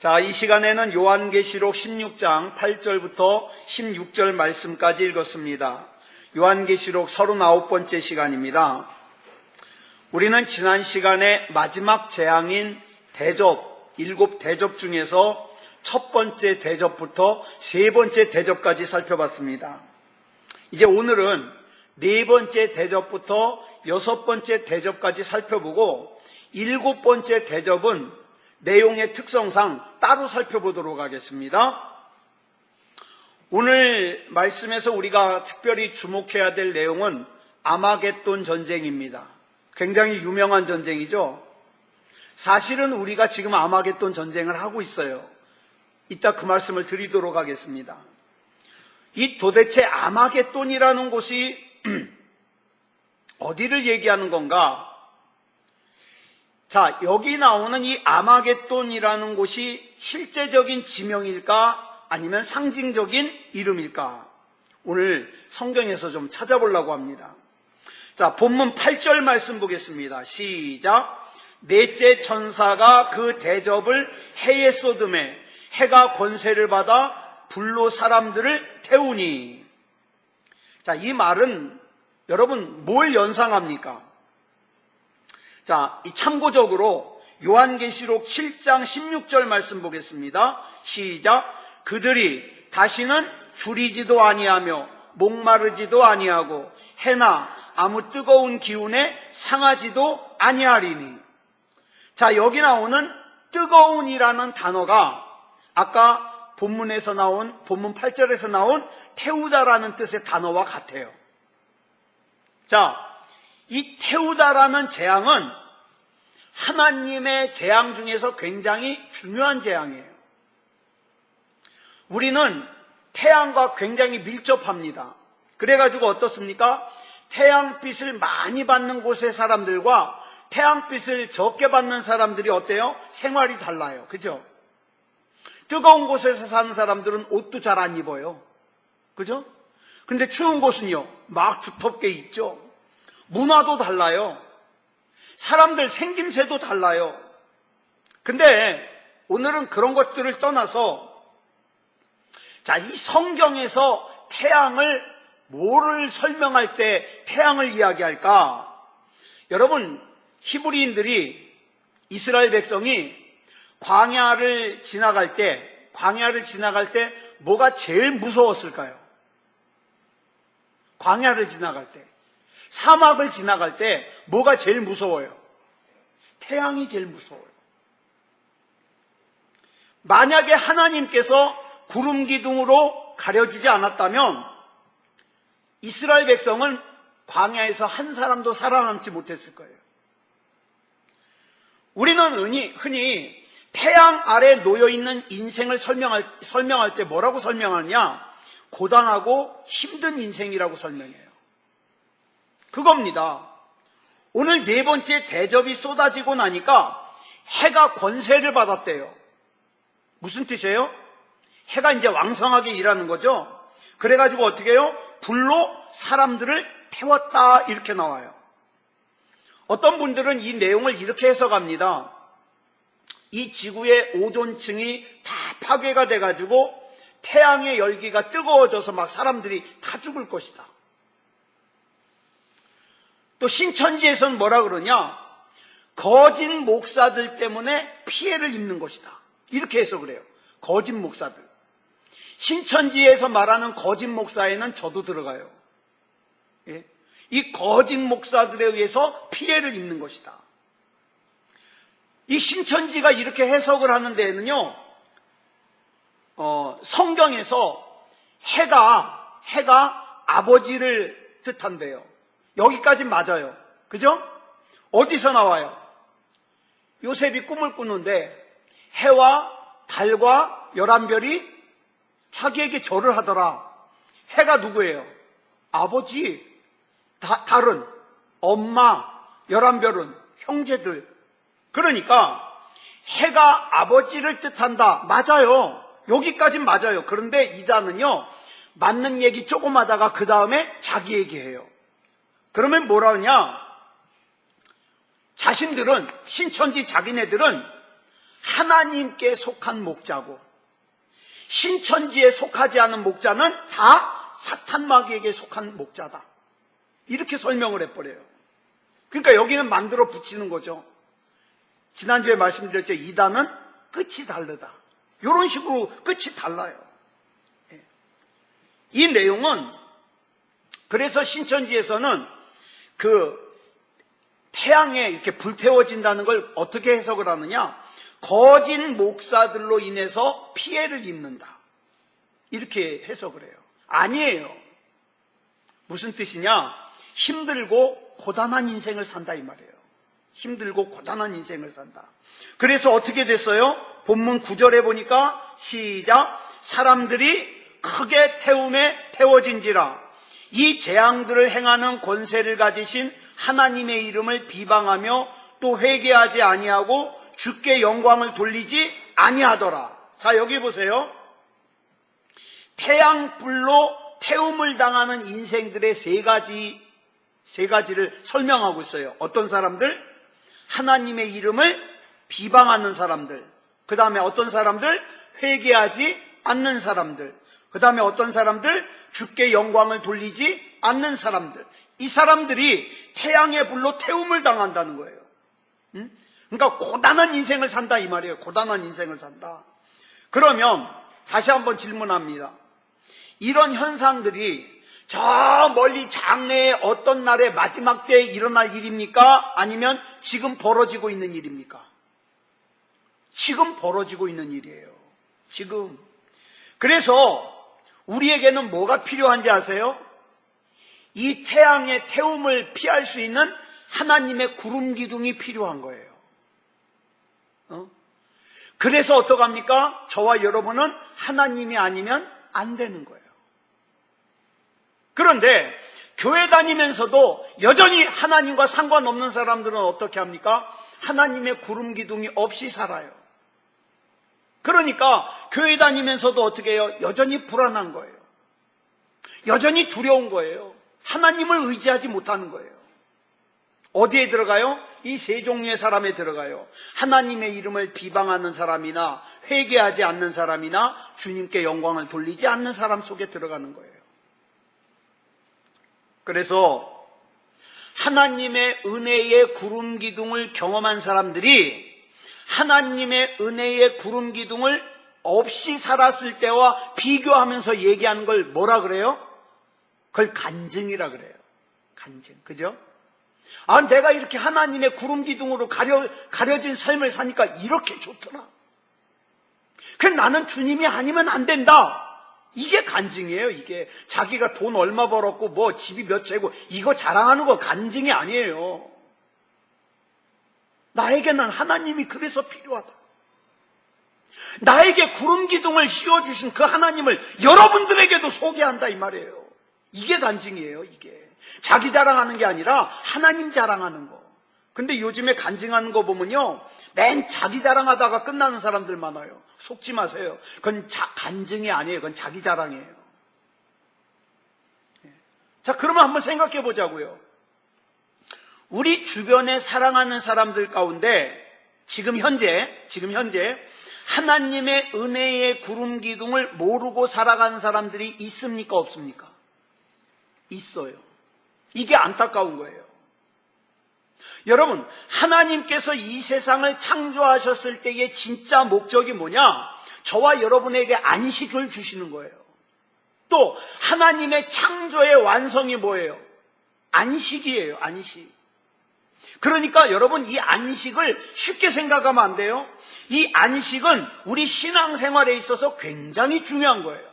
자, 이 시간에는 요한계시록 16장 8절부터 16절 말씀까지 읽었습니다. 요한계시록 39번째 시간입니다. 우리는 지난 시간에 마지막 재앙인 대접, 7대접 중에서 첫 번째 대접부터 세 번째 대접까지 살펴봤습니다. 이제 오늘은 네 번째 대접부터 여섯 번째 대접까지 살펴보고 7번째 대접은 내용의 특성상 따로 살펴보도록 하겠습니다. 오늘 말씀에서 우리가 특별히 주목해야 될 내용은 아마겟돈 전쟁입니다. 굉장히 유명한 전쟁이죠. 사실은 우리가 지금 아마겟돈 전쟁을 하고 있어요. 이따 그 말씀을 드리도록 하겠습니다. 이 도대체 아마겟돈이라는 곳이 어디를 얘기하는 건가? 자, 여기 나오는 이 아마겟돈이라는 곳이 실제적인 지명일까? 아니면 상징적인 이름일까? 오늘 성경에서 좀 찾아보려고 합니다. 자, 본문 8절 말씀 보겠습니다. 시작. 넷째 천사가 그 대접을 해에 쏟음에 해가 권세를 받아 불로 사람들을 태우니. 자, 이 말은 여러분 뭘 연상합니까? 자, 이 참고적으로 요한계시록 7장 16절 말씀 보겠습니다. 시작. 그들이 다시는 줄이지도 아니하며 목마르지도 아니하고 해나 아무 뜨거운 기운에 상하지도 아니하리니. 자, 여기 나오는 뜨거운이라는 단어가 아까 본문에서 나온 본문 8절에서 나온 태우다라는 뜻의 단어와 같아요. 자, 이 태우다라는 재앙은 하나님의 재앙 중에서 굉장히 중요한 재앙이에요. 우리는 태양과 굉장히 밀접합니다. 그래가지고 어떻습니까? 태양빛을 많이 받는 곳의 사람들과 태양빛을 적게 받는 사람들이 어때요? 생활이 달라요. 그죠? 뜨거운 곳에서 사는 사람들은 옷도 잘 안 입어요. 그죠? 근데 추운 곳은요, 막 두텁게 입죠. 문화도 달라요. 사람들 생김새도 달라요. 근데 오늘은 그런 것들을 떠나서 자, 이 성경에서 태양을 뭐를 설명할 때 태양을 이야기할까? 여러분, 히브리인들이 이스라엘 백성이 광야를 지나갈 때 뭐가 제일 무서웠을까요? 광야를 지나갈 때, 사막을 지나갈 때 뭐가 제일 무서워요? 태양이 제일 무서워요. 만약에 하나님께서 구름 기둥으로 가려주지 않았다면 이스라엘 백성은 광야에서 한 사람도 살아남지 못했을 거예요. 우리는 흔히 태양 아래 놓여있는 인생을 설명할 때 뭐라고 설명하느냐? 고단하고 힘든 인생이라고 설명해요. 그겁니다. 오늘 네 번째 대접이 쏟아지고 나니까 해가 권세를 받았대요. 무슨 뜻이에요? 해가 이제 왕성하게 일하는 거죠. 그래가지고 어떻게 해요? 불로 사람들을 태웠다 이렇게 나와요. 어떤 분들은 이 내용을 이렇게 해석합니다. 이 지구의 오존층이 다 파괴가 돼가지고 태양의 열기가 뜨거워져서 막 사람들이 다 죽을 것이다. 또 신천지에서는 뭐라 그러냐? 거짓 목사들 때문에 피해를 입는 것이다. 이렇게 해석을 해요. 거짓 목사들. 신천지에서 말하는 거짓 목사에는 저도 들어가요. 예? 이 거짓 목사들에 의해서 피해를 입는 것이다. 이 신천지가 이렇게 해석을 하는 데에는요, 성경에서 해가 아버지를 뜻한대요. 여기까지 맞아요. 그죠? 어디서 나와요? 요셉이 꿈을 꾸는데 해와 달과 11별이 자기에게 절을 하더라. 해가 누구예요? 아버지. 달은 엄마, 11별은 형제들. 그러니까 해가 아버지를 뜻한다. 맞아요. 여기까진 맞아요. 그런데 이단은요, 맞는 얘기 조금 하다가 그 다음에 자기 얘기해요. 그러면 뭐라 하냐? 자신들은, 신천지 자기네들은 하나님께 속한 목자고, 신천지에 속하지 않은 목자는 다 사탄 마귀에게 속한 목자다. 이렇게 설명을 해버려요. 그러니까 여기는 만들어 붙이는 거죠. 지난주에 말씀드렸죠. 이단은 끝이 다르다. 이런 식으로 끝이 달라요. 이 내용은 그래서 신천지에서는 그 태양에 이렇게 불태워진다는 걸 어떻게 해석을 하느냐? 거짓 목사들로 인해서 피해를 입는다. 이렇게 해석을 해요. 아니에요. 무슨 뜻이냐? 힘들고 고단한 인생을 산다 이 말이에요. 힘들고 고단한 인생을 산다. 그래서 어떻게 됐어요? 본문 9절에 보니까 시작. 사람들이 크게 태움에 태워진지라 이 재앙들을 행하는 권세를 가지신 하나님의 이름을 비방하며 또 회개하지 아니하고 주께 영광을 돌리지 아니하더라. 자, 여기 보세요. 태양불로 태움을 당하는 인생들의 세 가지를 설명하고 있어요. 어떤 사람들? 하나님의 이름을 비방하는 사람들. 그 다음에 어떤 사람들? 회개하지 않는 사람들. 그 다음에 어떤 사람들? 주께 영광을 돌리지 않는 사람들. 이 사람들이 태양의 불로 태움을 당한다는 거예요. 그러니까 고단한 인생을 산다 이 말이에요. 고단한 인생을 산다. 그러면 다시 한번 질문합니다. 이런 현상들이 저 멀리 장래의 어떤 날의 마지막 때에 일어날 일입니까? 아니면 지금 벌어지고 있는 일입니까? 지금 벌어지고 있는 일이에요. 지금. 그래서 우리에게는 뭐가 필요한지 아세요? 이 태양의 태움을 피할 수 있는 하나님의 구름 기둥이 필요한 거예요. 그래서 어떡합니까? 저와 여러분은 하나님이 아니면 안 되는 거예요. 그런데 교회 다니면서도 여전히 하나님과 상관없는 사람들은 어떻게 합니까? 하나님의 구름 기둥이 없이 살아요. 그러니까 교회 다니면서도 어떻게 해요? 여전히 불안한 거예요. 여전히 두려운 거예요. 하나님을 의지하지 못하는 거예요. 어디에 들어가요? 이 세 종류의 사람에 들어가요. 하나님의 이름을 비방하는 사람이나 회개하지 않는 사람이나 주님께 영광을 돌리지 않는 사람 속에 들어가는 거예요. 그래서 하나님의 은혜의 구름 기둥을 경험한 사람들이 하나님의 은혜의 구름 기둥을 없이 살았을 때와 비교하면서 얘기하는 걸 뭐라 그래요? 그걸 간증이라 그래요. 간증. 그죠? 아, 내가 이렇게 하나님의 구름 기둥으로 가려진 삶을 사니까 이렇게 좋더라. 그 나는 주님이 아니면 안 된다. 이게 간증이에요. 이게 자기가 돈 얼마 벌었고 뭐 집이 몇 채고 이거 자랑하는 거 간증이 아니에요. 나에게는 하나님이 그래서 필요하다. 나에게 구름 기둥을 씌워주신 그 하나님을 여러분들에게도 소개한다 이 말이에요. 이게 간증이에요. 이게 자기 자랑하는 게 아니라 하나님 자랑하는 거. 근데 요즘에 간증하는 거 보면요, 맨 자기 자랑하다가 끝나는 사람들 많아요. 속지 마세요. 그건 간증이 아니에요. 그건 자기 자랑이에요. 자, 그러면 한번 생각해 보자고요. 우리 주변에 사랑하는 사람들 가운데 지금 현재 하나님의 은혜의 구름 기둥을 모르고 살아가는 사람들이 있습니까? 없습니까? 있어요. 이게 안타까운 거예요. 여러분, 하나님께서 이 세상을 창조하셨을 때의 진짜 목적이 뭐냐? 저와 여러분에게 안식을 주시는 거예요. 또 하나님의 창조의 완성이 뭐예요? 안식이에요. 안식. 그러니까 여러분, 이 안식을 쉽게 생각하면 안 돼요. 이 안식은 우리 신앙생활에 있어서 굉장히 중요한 거예요.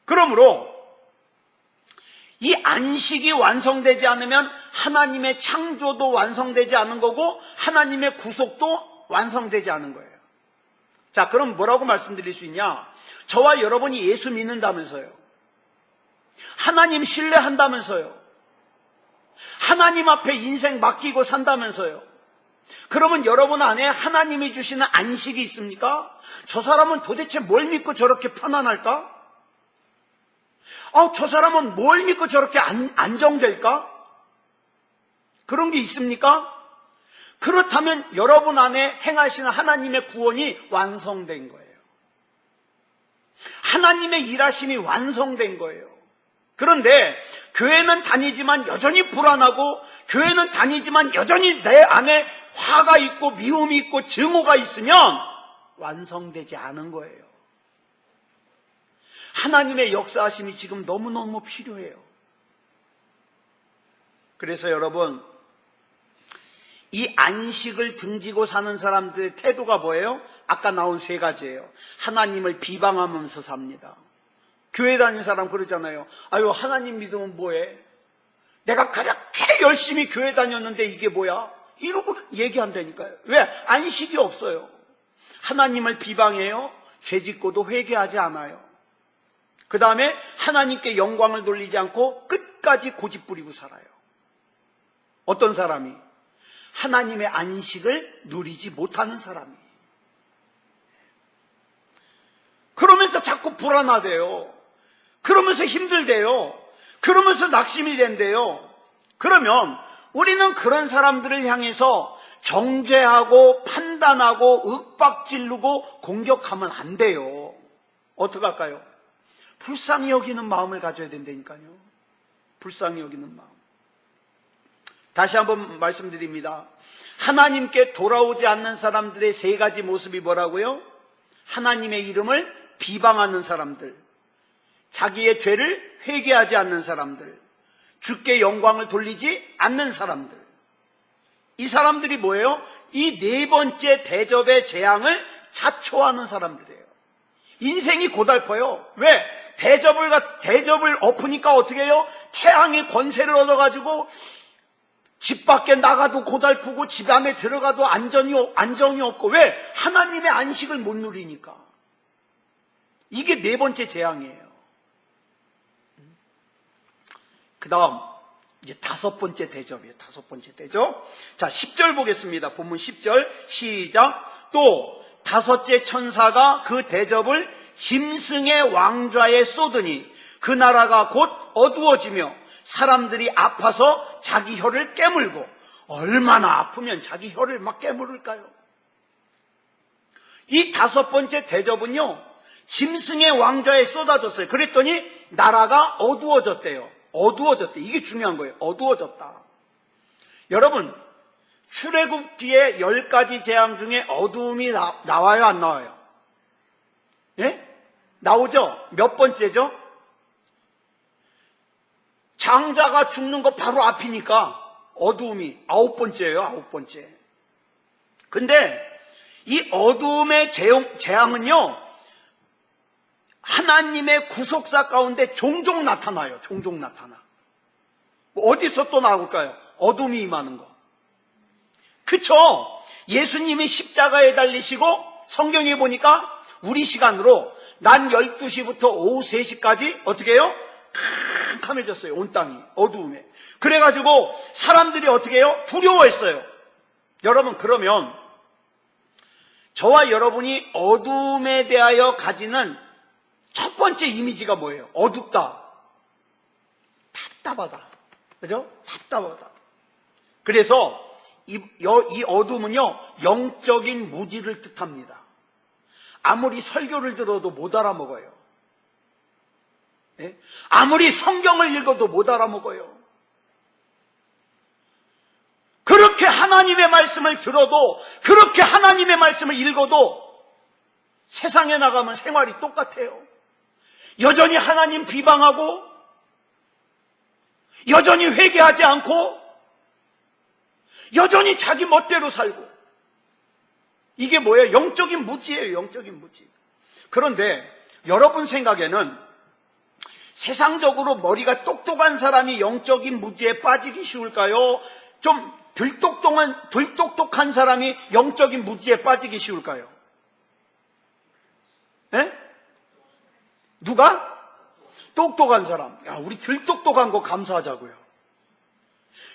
그러므로 이 안식이 완성되지 않으면 하나님의 창조도 완성되지 않은 거고 하나님의 구속도 완성되지 않은 거예요. 자, 그럼 뭐라고 말씀드릴 수 있냐? 저와 여러분이 예수 믿는다면서요. 하나님 신뢰한다면서요. 하나님 앞에 인생 맡기고 산다면서요. 그러면 여러분 안에 하나님이 주시는 안식이 있습니까? 저 사람은 도대체 뭘 믿고 저렇게 편안할까? 저 사람은 뭘 믿고 저렇게 안정될까? 그런 게 있습니까? 그렇다면 여러분 안에 행하시는 하나님의 구원이 완성된 거예요. 하나님의 일하심이 완성된 거예요. 그런데 교회는 다니지만 여전히 불안하고, 교회는 다니지만 여전히 내 안에 화가 있고 미움이 있고 증오가 있으면 완성되지 않은 거예요. 하나님의 역사하심이 지금 너무너무 필요해요. 그래서 여러분, 이 안식을 등지고 사는 사람들의 태도가 뭐예요? 아까 나온 세 가지예요. 하나님을 비방하면서 삽니다. 교회 다니는 사람 그러잖아요. 아유, 하나님 믿으면 뭐해? 내가 그렇게 열심히 교회 다녔는데 이게 뭐야? 이러고 얘기한다니까요. 왜? 안식이 없어요. 하나님을 비방해요. 죄짓고도 회개하지 않아요. 그 다음에 하나님께 영광을 돌리지 않고 끝까지 고집 부리고 살아요. 어떤 사람이? 하나님의 안식을 누리지 못하는 사람이. 그러면서 자꾸 불안하대요. 그러면서 힘들대요. 그러면서 낙심이 된대요. 그러면 우리는 그런 사람들을 향해서 정죄하고 판단하고 윽박지르고 공격하면 안 돼요. 어떡할까요? 불쌍히 여기는 마음을 가져야 된다니까요. 불쌍히 여기는 마음. 다시 한번 말씀드립니다. 하나님께 돌아오지 않는 사람들의 세 가지 모습이 뭐라고요? 하나님의 이름을 비방하는 사람들, 자기의 죄를 회개하지 않는 사람들, 주께 영광을 돌리지 않는 사람들. 이 사람들이 뭐예요? 이 네 번째 대접의 재앙을 자초하는 사람들이에요. 인생이 고달퍼요. 왜? 대접을 엎으니까 어떻게 해요? 태양의 권세를 얻어가지고 집 밖에 나가도 고달프고 집 안에 들어가도 안정이 없고. 왜? 하나님의 안식을 못 누리니까. 이게 네 번째 재앙이에요. 그 다음 이제 다섯 번째 대접이에요. 다섯 번째 대접. 자, 10절 보겠습니다. 본문 10절 시작. 또 다섯째 천사가 그 대접을 짐승의 왕좌에 쏟으니 그 나라가 곧 어두워지며 사람들이 아파서 자기 혀를 깨물고. 얼마나 아프면 자기 혀를 막 깨물을까요? 이 다섯 번째 대접은요, 짐승의 왕좌에 쏟아졌어요. 그랬더니 나라가 어두워졌대요. 어두워졌대. 이게 중요한 거예요. 어두워졌다. 여러분, 출애굽기의 10가지 재앙 중에 어두움이 나와요, 안 나와요? 예? 나오죠? 몇 번째죠? 장자가 죽는 거 바로 앞이니까 어두움이 9번째예요, 9번째. 근데 이 어두움의 재앙은요, 하나님의 구속사 가운데 종종 나타나요. 종종 나타나. 어디서 또 나올까요? 어둠이 임하는 거. 그쵸? 예수님이 십자가에 달리시고 성경에 보니까 우리 시간으로 낮 12시부터 오후 3시까지 어떻게 해요? 캄캄해졌어요. 온 땅이 어두움에. 그래가지고 사람들이 어떻게 해요? 두려워했어요. 여러분, 그러면 저와 여러분이 어두움에 대하여 가지는 첫 번째 이미지가 뭐예요? 어둡다. 답답하다. 그죠? 답답하다. 그래서 이 어둠은요, 영적인 무지를 뜻합니다. 아무리 설교를 들어도 못 알아먹어요. 예? 아무리 성경을 읽어도 못 알아먹어요. 그렇게 하나님의 말씀을 들어도, 그렇게 하나님의 말씀을 읽어도 세상에 나가면 생활이 똑같아요. 여전히 하나님 비방하고, 여전히 회개하지 않고, 여전히 자기 멋대로 살고. 이게 뭐예요? 영적인 무지예요. 영적인 무지. 그런데 여러분 생각에는 세상적으로 머리가 똑똑한 사람이 영적인 무지에 빠지기 쉬울까요? 좀 들똑똑한 사람이 영적인 무지에 빠지기 쉬울까요? 에? 누가? 똑똑한 사람. 야, 우리 들똑똑한 거 감사하자고요.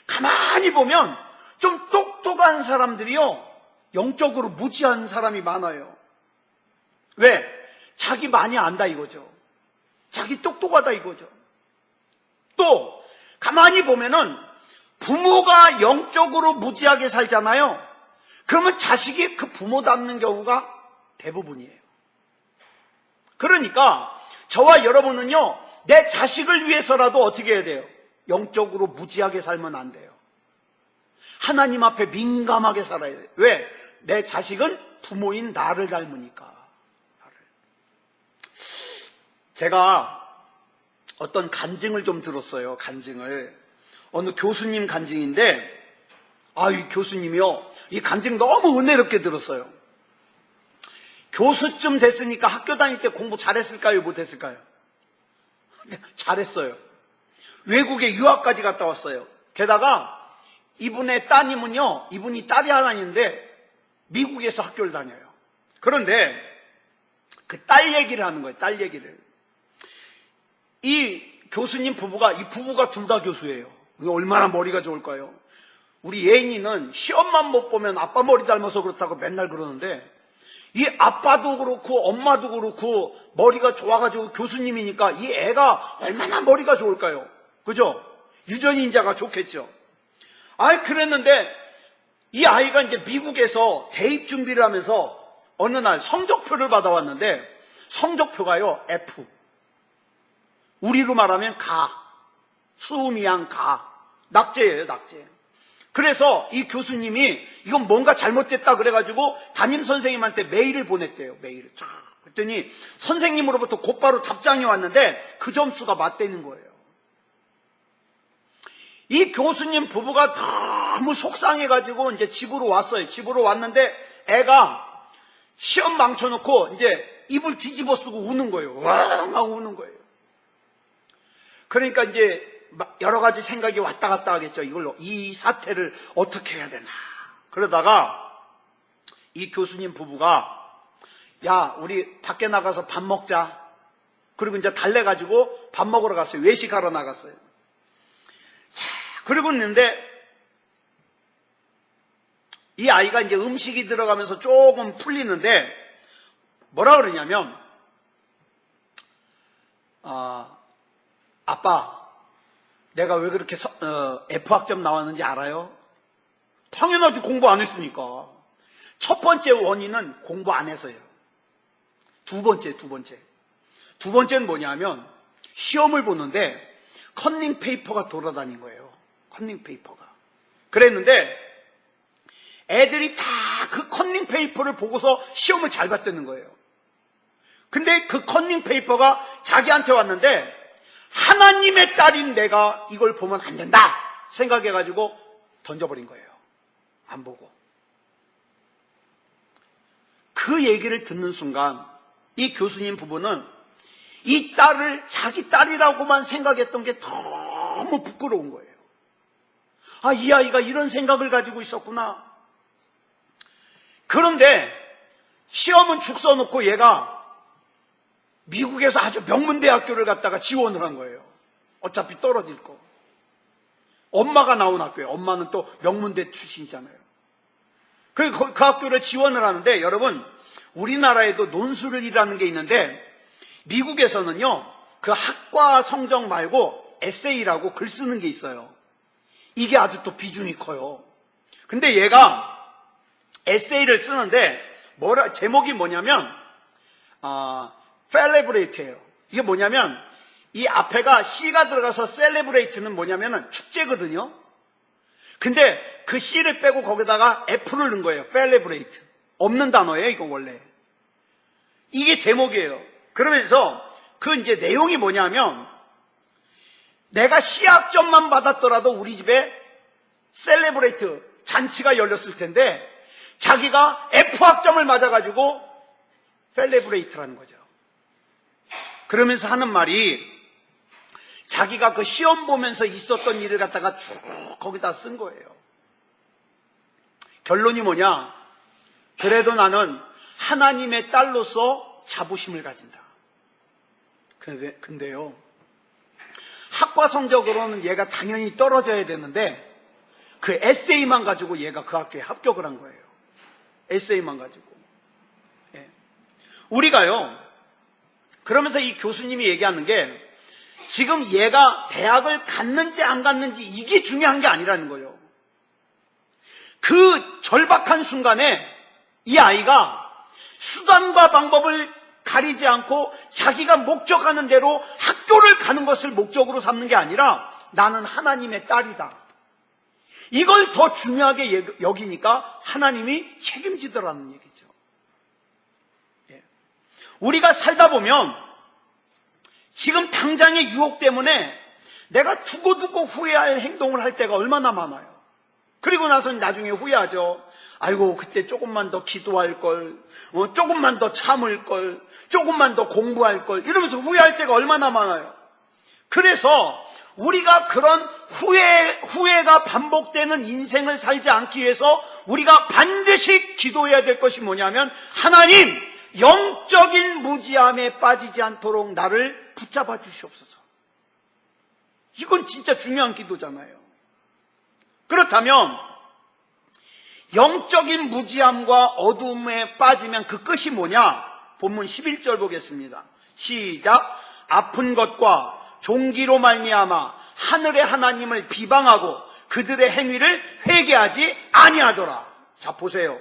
가만히 보면 좀 똑똑한 사람들이요, 영적으로 무지한 사람이 많아요. 왜? 자기 많이 안다 이거죠. 자기 똑똑하다 이거죠. 또 가만히 보면은 부모가 영적으로 무지하게 살잖아요. 그러면 자식이 그 부모 닮는 경우가 대부분이에요. 그러니까 저와 여러분은요, 내 자식을 위해서라도 어떻게 해야 돼요? 영적으로 무지하게 살면 안 돼요. 하나님 앞에 민감하게 살아야 돼요. 왜? 내 자식은 부모인 나를 닮으니까. 제가 어떤 간증을 좀 들었어요. 간증을. 어느 교수님 간증인데, 이 교수님이요, 이 간증 너무 은혜롭게 들었어요. 교수쯤 됐으니까 학교 다닐 때 공부 잘했을까요? 못했을까요? 잘했어요. 외국에 유학까지 갔다 왔어요. 게다가 이분의 따님은요, 이분이 딸이 하나 있는데 미국에서 학교를 다녀요. 그런데 그 딸 얘기를 하는 거예요. 딸 얘기를. 이 교수님 부부가, 이 부부가 둘 다 교수예요. 이게 얼마나 머리가 좋을까요? 우리 예인이는 시험만 못 보면 아빠 머리 닮아서 그렇다고 맨날 그러는데, 이 아빠도 그렇고 엄마도 그렇고 머리가 좋아가지고 교수님이니까 이 애가 얼마나 머리가 좋을까요? 그죠? 유전인자가 좋겠죠. 그랬는데 이 아이가 이제 미국에서 대입 준비를 하면서 어느 날 성적표를 받아왔는데, 성적표가요, F. 우리로 말하면 가. 수음이양 가. 낙제예요, 낙제. 그래서 이 교수님이 이건 뭔가 잘못됐다 그래가지고 담임 선생님한테 메일을 보냈대요. 메일을. 그랬더니 선생님으로부터 곧바로 답장이 왔는데 그 점수가 맞대는 거예요. 이 교수님 부부가 너무 속상해가지고 이제 집으로 왔어요. 집으로 왔는데 애가 시험 망쳐놓고 이제 입을 뒤집어 쓰고 우는 거예요. 왕 하고 우는 거예요. 그러니까 이제 여러 가지 생각이 왔다 갔다 하겠죠. 이 사태를 어떻게 해야 되나. 그러다가 이 교수님 부부가, 야, 우리 밖에 나가서 밥 먹자. 그리고 이제 달래가지고 밥 먹으러 갔어요. 외식하러 나갔어요. 자, 그러고 있는데 이 아이가 이제 음식이 들어가면서 조금 풀리는데 뭐라 그러냐면, 아빠, 내가 왜 그렇게 F학점 나왔는지 알아요? 당연하지, 공부 안 했으니까. 첫 번째 원인은 공부 안 해서요. 두 번째는 뭐냐면 시험을 보는데 컨닝 페이퍼가 돌아다닌 거예요. 컨닝 페이퍼가. 그랬는데 애들이 다 그 컨닝 페이퍼를 보고서 시험을 잘 봤다는 거예요. 근데 그 컨닝 페이퍼가 자기한테 왔는데 하나님의 딸인 내가 이걸 보면 안 된다 생각해가지고 던져버린 거예요. 안 보고. 그 얘기를 듣는 순간 이 교수님 부부는 이 딸을 자기 딸이라고만 생각했던 게 너무 부끄러운 거예요. 이 아이가 이런 생각을 가지고 있었구나. 그런데 시험은 죽 써놓고 얘가 미국에서 아주 명문대학교를 갔다가 지원을 한 거예요. 어차피 떨어질 거. 엄마가 나온 학교예요. 엄마는 또 명문대 출신이잖아요. 그 학교를 지원을 하는데, 여러분, 우리나라에도 논술이라는 게 있는데 미국에서는요, 그 학과 성적 말고 에세이라고 글 쓰는 게 있어요. 이게 아주 또 비중이 커요. 근데 얘가 에세이를 쓰는데 제목이 뭐냐면 셀레브레이트예요. 이게 뭐냐면 이 앞에가 C가 들어가서 셀레브레이트는 뭐냐면은 축제거든요. 근데 그 C를 빼고 거기다가 F를 넣은 거예요. 셀레브레이트. 없는 단어예요, 이거 원래. 이게 제목이에요. 그러면서 그 이제 내용이 뭐냐면, 내가 C학점만 받았더라도 우리 집에 셀레브레이트 잔치가 열렸을 텐데 자기가 F학점을 맞아가지고 셀레브레이트라는 거죠. 그러면서 하는 말이, 자기가 그 시험 보면서 있었던 일을 갖다가 쭉 거기다 쓴 거예요. 결론이 뭐냐? 그래도 나는 하나님의 딸로서 자부심을 가진다. 근데요, 학과 성적으로는 얘가 당연히 떨어져야 되는데 그 에세이만 가지고 얘가 그 학교에 합격을 한 거예요. 에세이만 가지고. 예. 우리가요, 그러면서 이 교수님이 얘기하는 게, 지금 얘가 대학을 갔는지 안 갔는지 이게 중요한 게 아니라는 거예요. 그 절박한 순간에 이 아이가 수단과 방법을 가리지 않고 자기가 목적하는 대로 학교를 가는 것을 목적으로 삼는 게 아니라 나는 하나님의 딸이다. 이걸 더 중요하게 여기니까 하나님이 책임지더라는 얘기죠. 우리가 살다 보면 지금 당장의 유혹 때문에 내가 두고두고 후회할 행동을 할 때가 얼마나 많아요. 그리고 나서 나중에 후회하죠. 아이고 그때 조금만 더 기도할 걸, 조금만 더 참을 걸, 조금만 더 공부할 걸, 이러면서 후회할 때가 얼마나 많아요. 그래서 우리가 그런 후회가 반복되는 인생을 살지 않기 위해서 우리가 반드시 기도해야 될 것이 뭐냐면, 하나님, 영적인 무지함에 빠지지 않도록 나를 붙잡아 주시옵소서. 이건 진짜 중요한 기도잖아요. 그렇다면 영적인 무지함과 어둠에 빠지면 그 끝이 뭐냐? 본문 11절 보겠습니다. 시작. 아픈 것과 종기로 말미암아 하늘의 하나님을 비방하고 그들의 행위를 회개하지 아니하더라. 자, 보세요.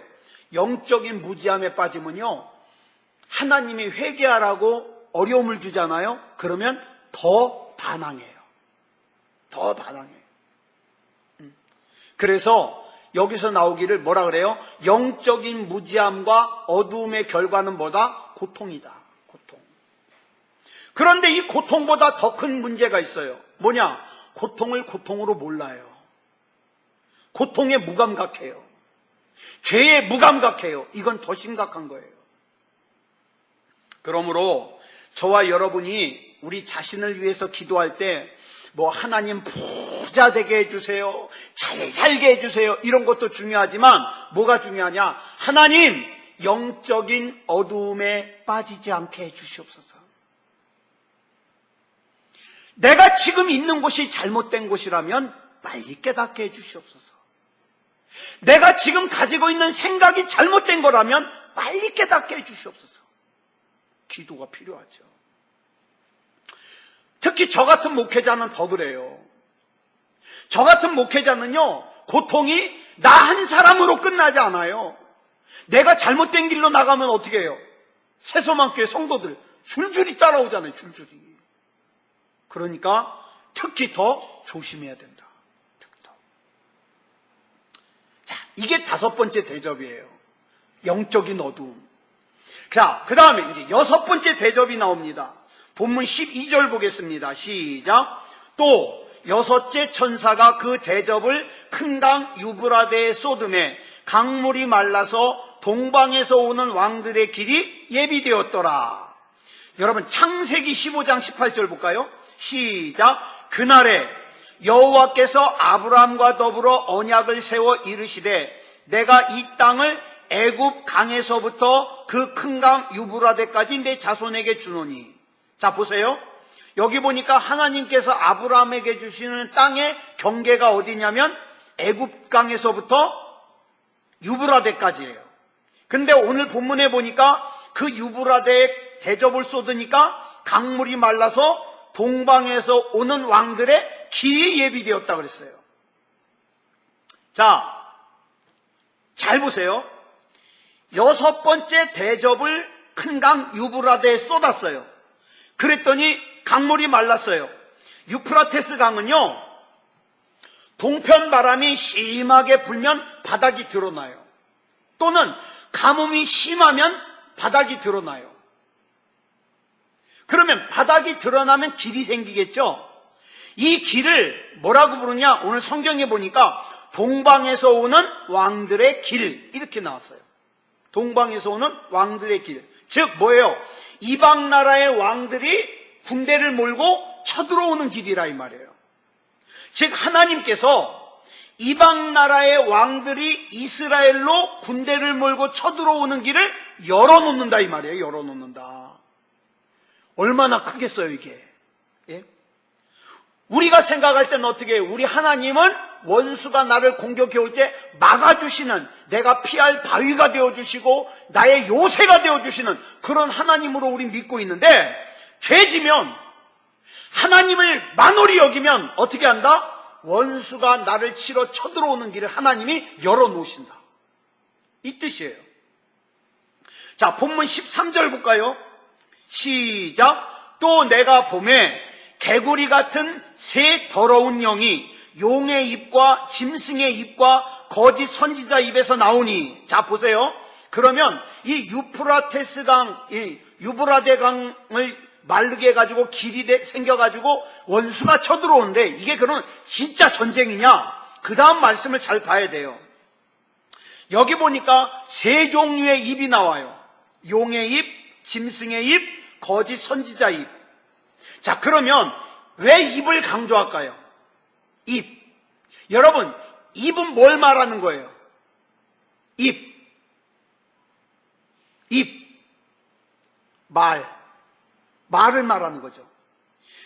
영적인 무지함에 빠지면요, 하나님이 회개하라고 어려움을 주잖아요. 그러면 더 반항해요. 더 반항해요. 그래서 여기서 나오기를 뭐라 그래요? 영적인 무지함과 어두움의 결과는 뭐다? 고통이다. 고통. 그런데 이 고통보다 더 큰 문제가 있어요. 뭐냐? 고통을 고통으로 몰라요. 고통에 무감각해요. 죄에 무감각해요. 이건 더 심각한 거예요. 그러므로 저와 여러분이 우리 자신을 위해서 기도할 때 뭐 하나님 부자 되게 해주세요, 잘 살게 해주세요, 이런 것도 중요하지만 뭐가 중요하냐? 하나님, 영적인 어두움에 빠지지 않게 해주시옵소서. 내가 지금 있는 곳이 잘못된 곳이라면 빨리 깨닫게 해주시옵소서. 내가 지금 가지고 있는 생각이 잘못된 거라면 빨리 깨닫게 해주시옵소서. 기도가 필요하죠. 특히 저 같은 목회자는 더 그래요. 저 같은 목회자는요, 고통이 나 한 사람으로 끝나지 않아요. 내가 잘못된 길로 나가면 어떻게 해요? 새소만교회 성도들 줄줄이 따라오잖아요. 줄줄이. 그러니까 특히 더 조심해야 된다. 특히 더. 자, 이게 5번째 대접이에요. 영적인 어두움. 자, 그 다음에 이제 6번째 대접이 나옵니다. 본문 12절 보겠습니다. 시작. 또 6째 천사가 그 대접을 큰 강 유브라데에 쏟음에 강물이 말라서 동방에서 오는 왕들의 길이 예비되었더라. 여러분, 창세기 15장 18절 볼까요? 시작. 그날에 여호와께서 아브라함과 더불어 언약을 세워 이르시되 내가 이 땅을 애굽 강에서부터 그 큰 강 유브라데까지 내 자손에게 주노니. 자, 보세요. 여기 보니까 하나님께서 아브라함에게 주시는 땅의 경계가 어디냐면 애굽 강에서부터 유브라데까지예요. 근데 오늘 본문에 보니까 그 유브라데에 대접을 쏟으니까 강물이 말라서 동방에서 오는 왕들의 길이 예비되었다 그랬어요. 자, 잘 보세요. 6번째 대접을 큰 강 유브라데에 쏟았어요. 그랬더니 강물이 말랐어요. 유프라테스 강은요, 동편 바람이 심하게 불면 바닥이 드러나요. 또는 가뭄이 심하면 바닥이 드러나요. 그러면 바닥이 드러나면 길이 생기겠죠? 이 길을 뭐라고 부르냐? 오늘 성경에 보니까 동방에서 오는 왕들의 길, 이렇게 나왔어요. 동방에서 오는 왕들의 길. 즉 뭐예요? 이방 나라의 왕들이 군대를 몰고 쳐들어오는 길이라 이 말이에요. 즉 하나님께서 이방 나라의 왕들이 이스라엘로 군대를 몰고 쳐들어오는 길을 열어놓는다 이 말이에요. 열어놓는다. 얼마나 크겠어요 이게. 예? 우리가 생각할 때는 어떻게 해요? 우리 하나님은 원수가 나를 공격해 올 때 막아주시는, 내가 피할 바위가 되어주시고 나의 요새가 되어주시는 그런 하나님으로 우리 믿고 있는데, 죄지면 하나님을 만홀히 여기면 어떻게 한다? 원수가 나를 치러 쳐들어오는 길을 하나님이 열어놓으신다. 이 뜻이에요. 자, 본문 13절 볼까요? 시작. 또 내가 보매 개구리 같은 새 더러운 영이 용의 입과 짐승의 입과 거짓 선지자 입에서 나오니. 자, 보세요. 그러면 이 유프라테스 강, 이 유브라데 강을 마르게 해가지고 길이 생겨가지고 원수가 쳐들어오는데 이게 그런 진짜 전쟁이냐? 그 다음 말씀을 잘 봐야 돼요. 여기 보니까 세 종류의 입이 나와요. 용의 입, 짐승의 입, 거짓 선지자 입. 자, 그러면 왜 입을 강조할까요? 입. 여러분, 입은 뭘 말하는 거예요? 입. 말을 말하는 거죠.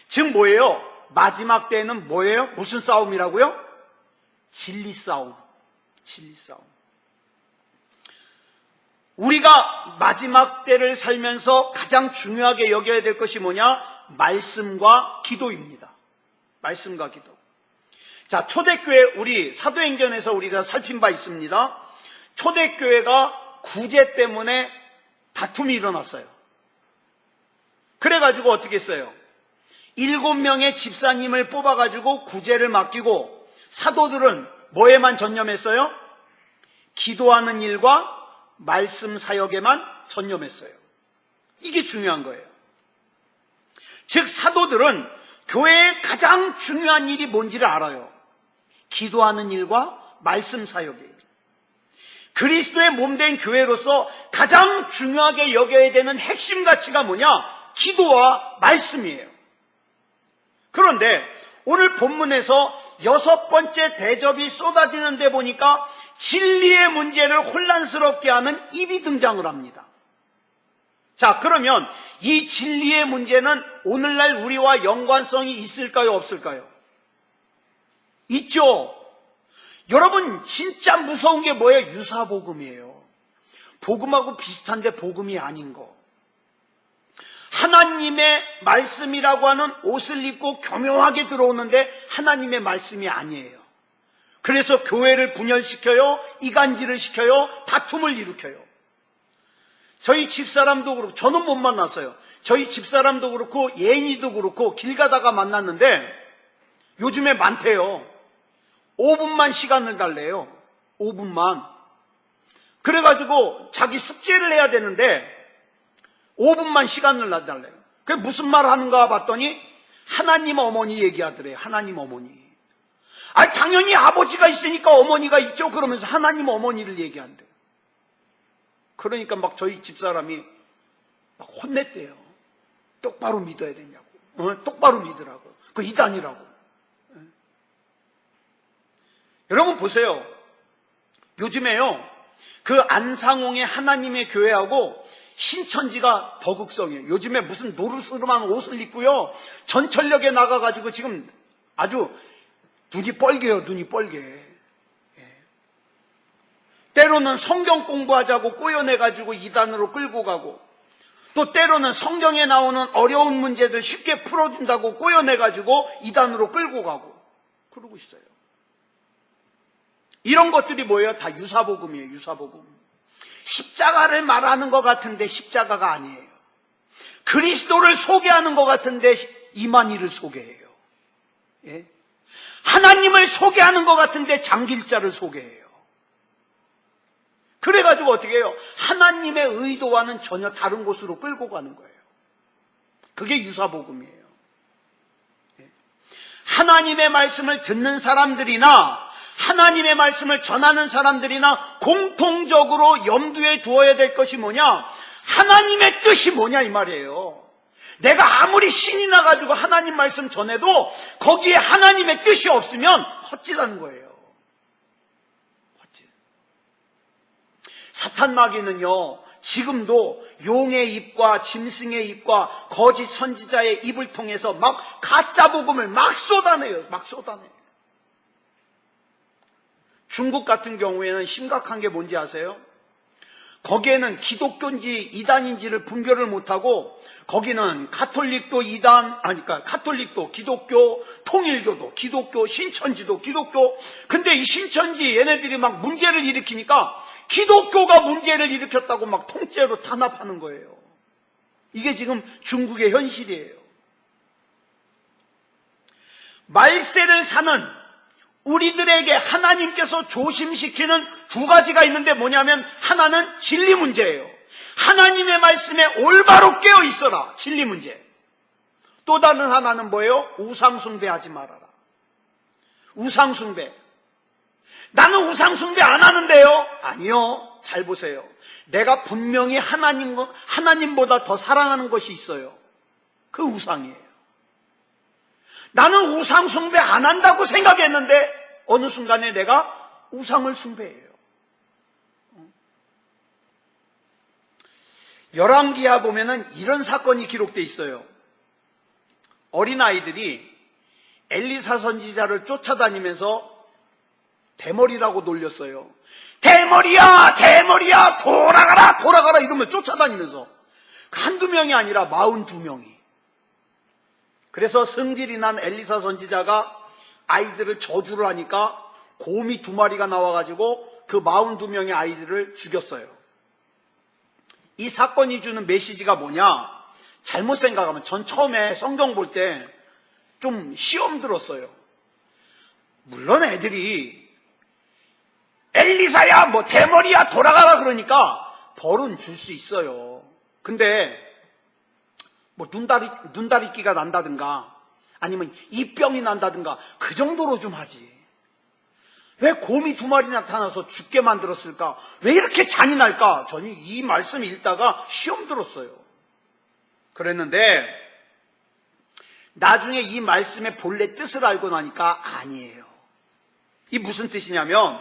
즉 뭐예요? 마지막 때에는 뭐예요? 무슨 싸움이라고요? 진리 싸움. 진리 싸움. 우리가 마지막 때를 살면서 가장 중요하게 여겨야 될 것이 뭐냐? 말씀과 기도입니다. 말씀과 기도. 자, 초대교회 우리 사도행전에서 우리가 살핀 바 있습니다. 초대교회가 구제 때문에 다툼이 일어났어요. 그래가지고 어떻게 했어요? 7명의 집사님을 뽑아가지고 구제를 맡기고 사도들은 뭐에만 전념했어요? 기도하는 일과 말씀 사역에만 전념했어요. 이게 중요한 거예요. 즉 사도들은 교회의 가장 중요한 일이 뭔지를 알아요. 기도하는 일과 말씀 사역이에요. 그리스도의 몸된 교회로서 가장 중요하게 여겨야 되는 핵심 가치가 뭐냐? 기도와 말씀이에요. 그런데 오늘 본문에서 6번째 대접이 쏟아지는 데 보니까 진리의 문제를 혼란스럽게 하는 입이 등장을 합니다. 자, 그러면 이 진리의 문제는 오늘날 우리와 연관성이 있을까요? 없을까요? 있죠. 여러분 진짜 무서운 게 뭐예요? 유사복음이에요. 복음하고 비슷한데 복음이 아닌 거. 하나님의 말씀이라고 하는 옷을 입고 교묘하게 들어오는데 하나님의 말씀이 아니에요. 그래서 교회를 분열시켜요. 이간질을 시켜요. 다툼을 일으켜요. 저희 집사람도 그렇고, 저는 못 만났어요. 저희 집사람도 그렇고 예인이도 그렇고 길 가다가 만났는데 요즘에 많대요. 5분만 시간을 달래요. 5분만. 그래가지고 자기 숙제를 해야 되는데 5분만 시간을 달래요. 그게 무슨 말 하는가 봤더니 하나님 어머니 얘기하더래요. 하나님 어머니. 아니 당연히 아버지가 있으니까 어머니가 있죠. 그러면서 하나님 어머니를 얘기한대요. 그러니까 막 저희 집사람이 막 혼냈대요. 똑바로 믿어야 되냐고. 똑바로 믿으라고. 그 이단이라고. 여러분 보세요. 요즘에요. 그 안상홍의 하나님의 교회하고 신천지가 더 극성이에요. 요즘에 무슨 노르스름한 옷을 입고요. 전철역에 나가가지고 지금 아주 눈이 뻘개요. 눈이 뻘개. 때로는 성경 공부하자고 꼬여내가지고 이단으로 끌고 가고, 또 때로는 성경에 나오는 어려운 문제들 쉽게 풀어준다고 꼬여내가지고 이단으로 끌고 가고 그러고 있어요. 이런 것들이 뭐예요? 다 유사복음이에요. 유사복음. 십자가를 말하는 것 같은데 십자가가 아니에요. 그리스도를 소개하는 것 같은데 이만희를 소개해요. 예? 하나님을 소개하는 것 같은데 장길자를 소개해요. 그래가지고 어떻게 해요? 하나님의 의도와는 전혀 다른 곳으로 끌고 가는 거예요. 그게 유사복음이에요. 예? 하나님의 말씀을 듣는 사람들이나 하나님의 말씀을 전하는 사람들이나 공통적으로 염두에 두어야 될 것이 뭐냐? 하나님의 뜻이 뭐냐 이 말이에요. 내가 아무리 신이 나가지고 하나님 말씀 전해도 거기에 하나님의 뜻이 없으면 헛짓하는 거예요. 헛짓. 사탄 마귀는요, 지금도 용의 입과 짐승의 입과 거짓 선지자의 입을 통해서 막 가짜 복음을 막 쏟아내요. 막 쏟아내요. 중국 같은 경우에는 심각한 게 뭔지 아세요? 거기에는 기독교인지 이단인지를 분별을 못하고 거기는 가톨릭도 이단, 그러니까 가톨릭도 기독교, 통일교도 기독교, 신천지도 기독교. 근데 이 신천지 얘네들이 막 문제를 일으키니까 기독교가 문제를 일으켰다고 막 통째로 탄압하는 거예요. 이게 지금 중국의 현실이에요. 말세를 사는 우리들에게 하나님께서 조심시키는 두 가지가 있는데 뭐냐면 하나는 진리 문제예요. 하나님의 말씀에 올바로 깨어 있어라. 진리 문제. 또 다른 하나는 뭐예요? 우상숭배하지 말아라. 우상숭배. 나는 우상숭배 안 하는데요. 아니요. 잘 보세요. 내가 분명히 하나님보다 더 사랑하는 것이 있어요. 그 우상이에요. 나는 우상 숭배 안 한다고 생각했는데 어느 순간에 내가 우상을 숭배해요. 열왕기하 보면은 이런 사건이 기록되어 있어요. 어린아이들이 엘리사 선지자를 쫓아다니면서 대머리라고 놀렸어요. 대머리야, 대머리야, 돌아가라, 돌아가라 이러면 쫓아다니면서 한두 명이 아니라 42명이. 그래서 성질이 난 엘리사 선지자가 아이들을 저주를 하니까 곰이 2마리가 나와가지고 그 42명의 아이들을 죽였어요. 이 사건이 주는 메시지가 뭐냐? 잘못 생각하면 전 처음에 성경 볼 때 좀 시험 들었어요. 물론 애들이 엘리사야 뭐 대머리야 돌아가라 그러니까 벌은 줄 수 있어요. 근데 뭐 눈다리끼가 난다든가 아니면 입병이 난다든가 그 정도로 좀 하지. 왜 곰이 2마리 나타나서 죽게 만들었을까? 왜 이렇게 잔인할까? 저는 이 말씀 읽다가 시험 들었어요. 그랬는데 나중에 이 말씀의 본래 뜻을 알고 나니까 아니에요. 이 무슨 뜻이냐면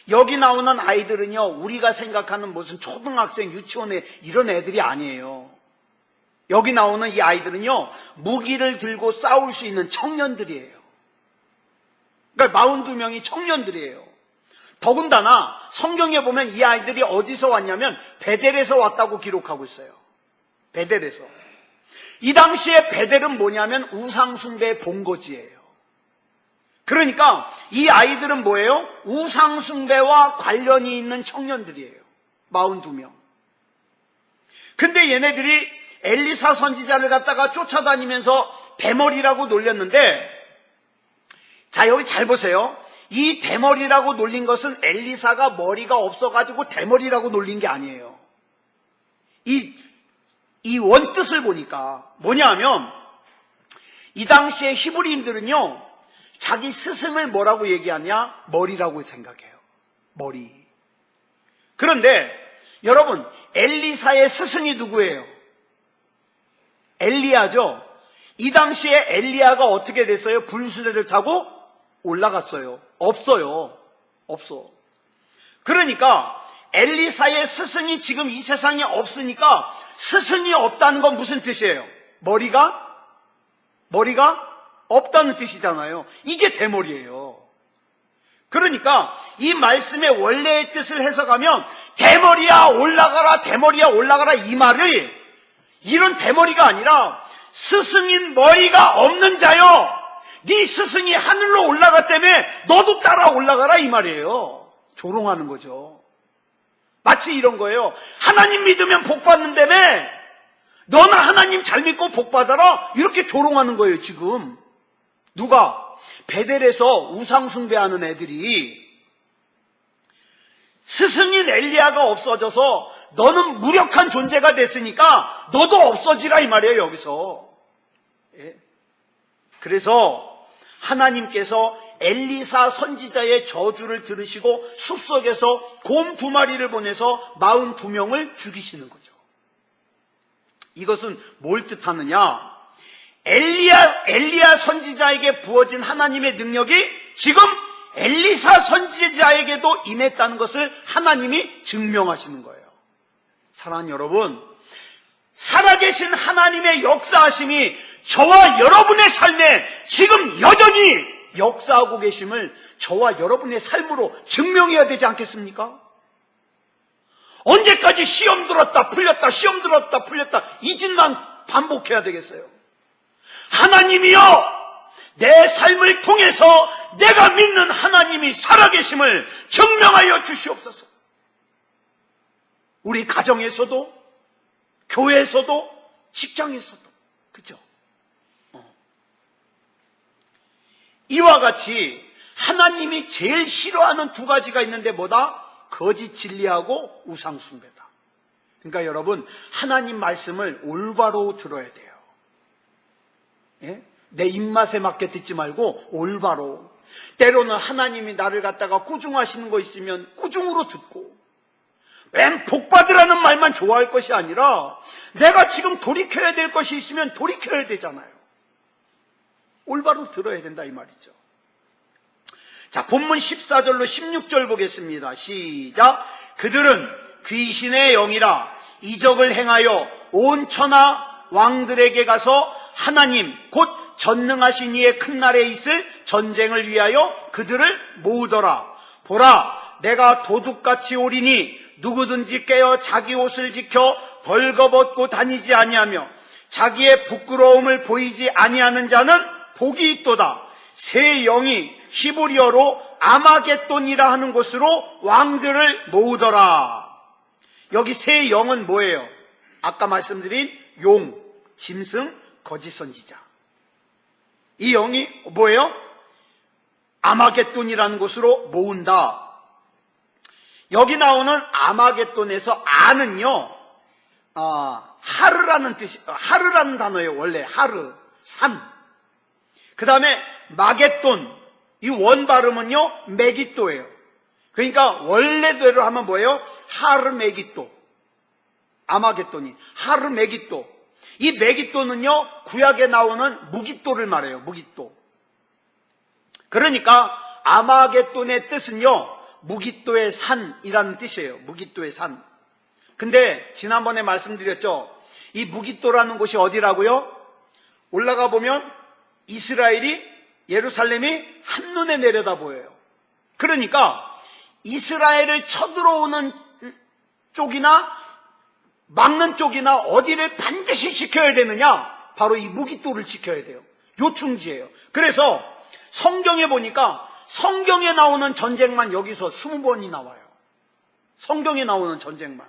여기 나오는 아이들은요 우리가 생각하는 무슨 초등학생, 유치원에 이런 애들이 아니에요. 여기 나오는 이 아이들은요 무기를 들고 싸울 수 있는 청년들이에요. 그러니까 42명이 청년들이에요. 더군다나 성경에 보면 이 아이들이 어디서 왔냐면 베델에서 왔다고 기록하고 있어요. 베델에서. 이 당시에 베델은 뭐냐면 우상숭배의 본거지예요. 그러니까 이 아이들은 뭐예요? 우상숭배와 관련이 있는 청년들이에요. 42명. 근데 얘네들이 엘리사 선지자를 갖다가 쫓아다니면서 대머리라고 놀렸는데 자 여기 잘 보세요. 이 대머리라고 놀린 것은 엘리사가 머리가 없어가지고 대머리라고 놀린 게 아니에요. 이 원뜻을 보니까 뭐냐 하면 이 당시에 히브리인들은요 자기 스승을 뭐라고 얘기하냐? 머리라고 생각해요. 머리. 그런데 여러분 엘리사의 스승이 누구예요? 엘리야죠. 이 당시에 엘리야가 어떻게 됐어요? 불수레를 타고 올라갔어요. 없어요. 없어. 그러니까 엘리사의 스승이 지금 이 세상에 없으니까 스승이 없다는 건 무슨 뜻이에요? 머리가 없다는 뜻이잖아요. 이게 대머리예요. 그러니까 이 말씀의 원래의 뜻을 해석하면 대머리야 올라가라, 대머리야 올라가라 이 말이 이런 대머리가 아니라 스승인 머리가 없는 자요. 네 스승이 하늘로 올라갔다며 너도 따라 올라가라 이 말이에요. 조롱하는 거죠. 마치 이런 거예요. 하나님 믿으면 복 받는다며 너나 하나님 잘 믿고 복 받아라 이렇게 조롱하는 거예요 지금. 누가? 베델에서 우상숭배하는 애들이 스승인 엘리야가 없어져서 너는 무력한 존재가 됐으니까 너도 없어지라 이 말이에요 여기서. 예? 그래서 하나님께서 엘리사 선지자의 저주를 들으시고 숲속에서 곰 2마리를 보내서 42명을 죽이시는 거죠. 이것은 뭘 뜻하느냐? 엘리야 선지자에게 부어진 하나님의 능력이 지금 엘리사 선지자에게도 임했다는 것을 하나님이 증명하시는 거예요. 사랑하는 여러분, 살아계신 하나님의 역사하심이 저와 여러분의 삶에 지금 여전히 역사하고 계심을 저와 여러분의 삶으로 증명해야 되지 않겠습니까? 언제까지 시험 들었다 풀렸다 시험 들었다 풀렸다 이 짓만 반복해야 되겠어요? 하나님이여, 내 삶을 통해서 내가 믿는 하나님이 살아계심을 증명하여 주시옵소서. 우리 가정에서도, 교회에서도, 직장에서도, 그죠? 이와 같이 하나님이 제일 싫어하는 두 가지가 있는데 뭐다? 거짓 진리하고 우상 숭배다. 그러니까 여러분, 하나님 말씀을 올바로 들어야 돼요. 예? 내 입맛에 맞게 듣지 말고 올바로. 때로는 하나님이 나를 갖다가 꾸중하시는 거 있으면 꾸중으로 듣고, 웬 복받으라는 말만 좋아할 것이 아니라 내가 지금 돌이켜야 될 것이 있으면 돌이켜야 되잖아요. 올바로 들어야 된다 이 말이죠. 자, 본문 14절로 16절 보겠습니다. 시작. 그들은 귀신의 영이라 이적을 행하여 온 천하 왕들에게 가서 하나님 곧 전능하신 이의 큰 날에 있을 전쟁을 위하여 그들을 모으더라. 보라, 내가 도둑같이 오리니 누구든지 깨어 자기 옷을 지켜 벌거벗고 다니지 아니하며 자기의 부끄러움을 보이지 아니하는 자는 복이 있도다. 새 영이 히브리어로 아마겟돈이라 하는 곳으로 왕들을 모으더라. 여기 새 영은 뭐예요? 아까 말씀드린 용, 짐승, 거짓 선지자. 이 영이 뭐예요? 아마겟돈이라는 곳으로 모은다. 여기 나오는 아마겟돈에서 아는요, 하르라는 뜻이, 하르라는 단어예요. 원래 하르, 산. 그 다음에 마겟돈, 이 원 발음은요, 메기또예요. 그러니까 원래대로 하면 뭐예요? 하르메기또. 아마겟돈이 하르메기또. 이 메기또는요, 구약에 나오는 무기또를 말해요. 무기또. 그러니까 아마겟돈의 뜻은요, 무기또의 산이라는 뜻이에요. 무기또의 산. 근데 지난번에 말씀드렸죠. 이 무기또라는 곳이 어디라고요? 올라가 보면 이스라엘이, 예루살렘이 한눈에 내려다 보여요. 그러니까 이스라엘을 쳐들어오는 쪽이나 막는 쪽이나 어디를 반드시 지켜야 되느냐? 바로 이 무기또를 지켜야 돼요. 요충지예요. 그래서 성경에 보니까 성경에 나오는 전쟁만 여기서 20번이 나와요. 성경에 나오는 전쟁만.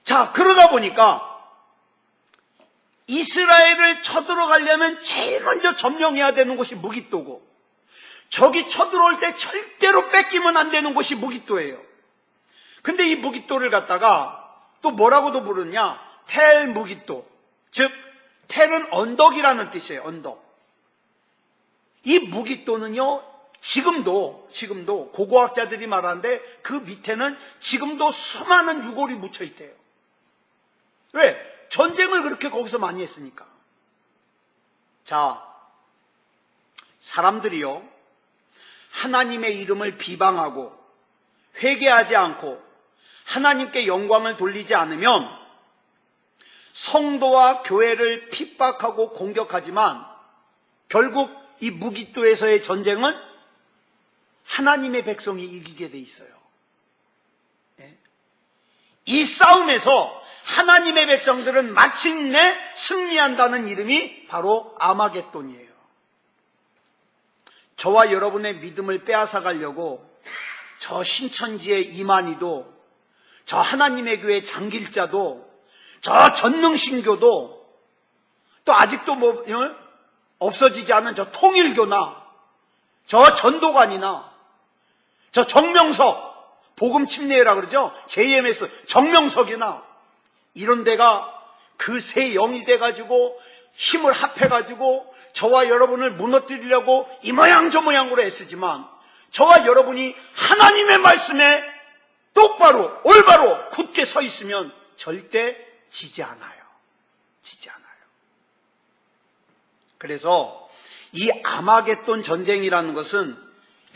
자, 그러다 보니까 이스라엘을 쳐들어가려면 제일 먼저 점령해야 되는 곳이 무기또고, 적이 쳐들어올 때 절대로 뺏기면 안 되는 곳이 무기또예요. 근데 이 무기또를 갖다가 또 뭐라고도 부르냐? 텔 무기또. 즉, 텔은 언덕이라는 뜻이에요. 언덕. 이 무기또는요, 지금도 고고학자들이 말하는데 그 밑에는 지금도 수많은 유골이 묻혀 있대요. 왜? 전쟁을 그렇게 거기서 많이 했으니까. 자, 사람들이요, 하나님의 이름을 비방하고 회개하지 않고 하나님께 영광을 돌리지 않으면 성도와 교회를 핍박하고 공격하지만 결국 이 무기또에서의 전쟁은 하나님의 백성이 이기게 돼 있어요. 이 싸움에서 하나님의 백성들은 마침내 승리한다는 이름이 바로 아마겟돈이에요. 저와 여러분의 믿음을 빼앗아 가려고 저 신천지의 이만희도, 저 하나님의 교회 장길자도, 저 전능신교도, 또 아직도 없어지지 않은 저 통일교나, 저 전도관이나, 저 정명석, 복음 침례회라 그러죠? JMS 정명석이나, 이런 데가 그 새 영이 돼가지고 힘을 합해가지고 저와 여러분을 무너뜨리려고 이 모양 저 모양으로 애쓰지만, 저와 여러분이 하나님의 말씀에 똑바로 올바로 굳게 서 있으면 절대 지지 않아요. 지지 않아요. 그래서 이 아마겟돈 전쟁이라는 것은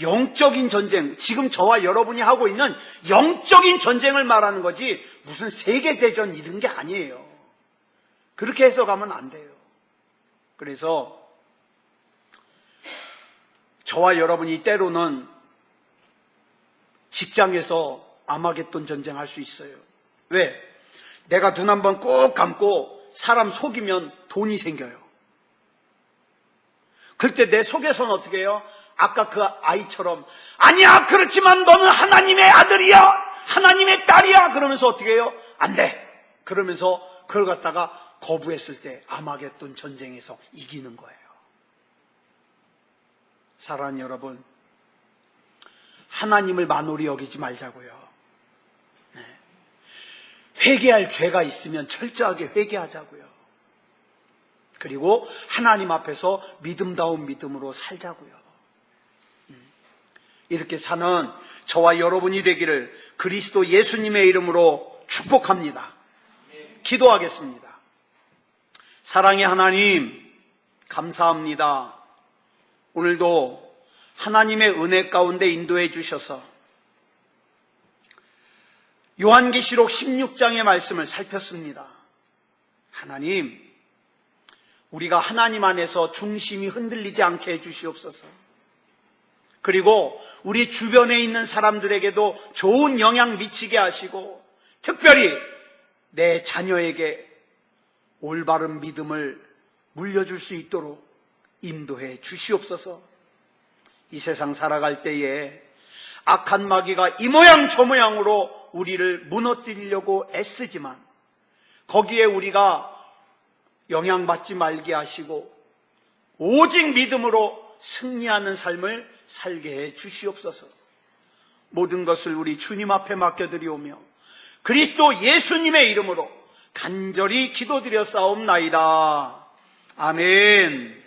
영적인 전쟁, 지금 저와 여러분이 하고 있는 영적인 전쟁을 말하는 거지 무슨 세계대전 이런 게 아니에요. 그렇게 해석하면 안 돼요. 그래서 저와 여러분이 때로는 직장에서 아마겟돈 전쟁할 수 있어요. 왜? 내가 눈 한번 꾹 감고 사람 속이면 돈이 생겨요. 그때 내 속에서는 어떻게 해요? 아까 그 아이처럼 아니야, 그렇지만 너는 하나님의 아들이야, 하나님의 딸이야, 그러면서 어떻게 해요? 안 돼. 그러면서 그걸 갖다가 거부했을 때 아마겟돈 전쟁에서 이기는 거예요. 사랑하는 여러분, 하나님을 만홀히 여기지 말자고요. 회개할 죄가 있으면 철저하게 회개하자고요. 그리고 하나님 앞에서 믿음다운 믿음으로 살자고요. 이렇게 사는 저와 여러분이 되기를 그리스도 예수님의 이름으로 축복합니다. 기도하겠습니다. 사랑의 하나님, 감사합니다. 오늘도 하나님의 은혜 가운데 인도해 주셔서 요한계시록 16장의 말씀을 살폈습니다. 하나님, 우리가 하나님 안에서 중심이 흔들리지 않게 해주시옵소서. 그리고 우리 주변에 있는 사람들에게도 좋은 영향 미치게 하시고, 특별히 내 자녀에게 올바른 믿음을 물려줄 수 있도록 인도해 주시옵소서. 이 세상 살아갈 때에 악한 마귀가 이 모양 저 모양으로 우리를 무너뜨리려고 애쓰지만 거기에 우리가 영향받지 말게 하시고 오직 믿음으로 승리하는 삶을 살게 해 주시옵소서. 모든 것을 우리 주님 앞에 맡겨드리오며 그리스도 예수님의 이름으로 간절히 기도드려 싸움나이다. 아멘.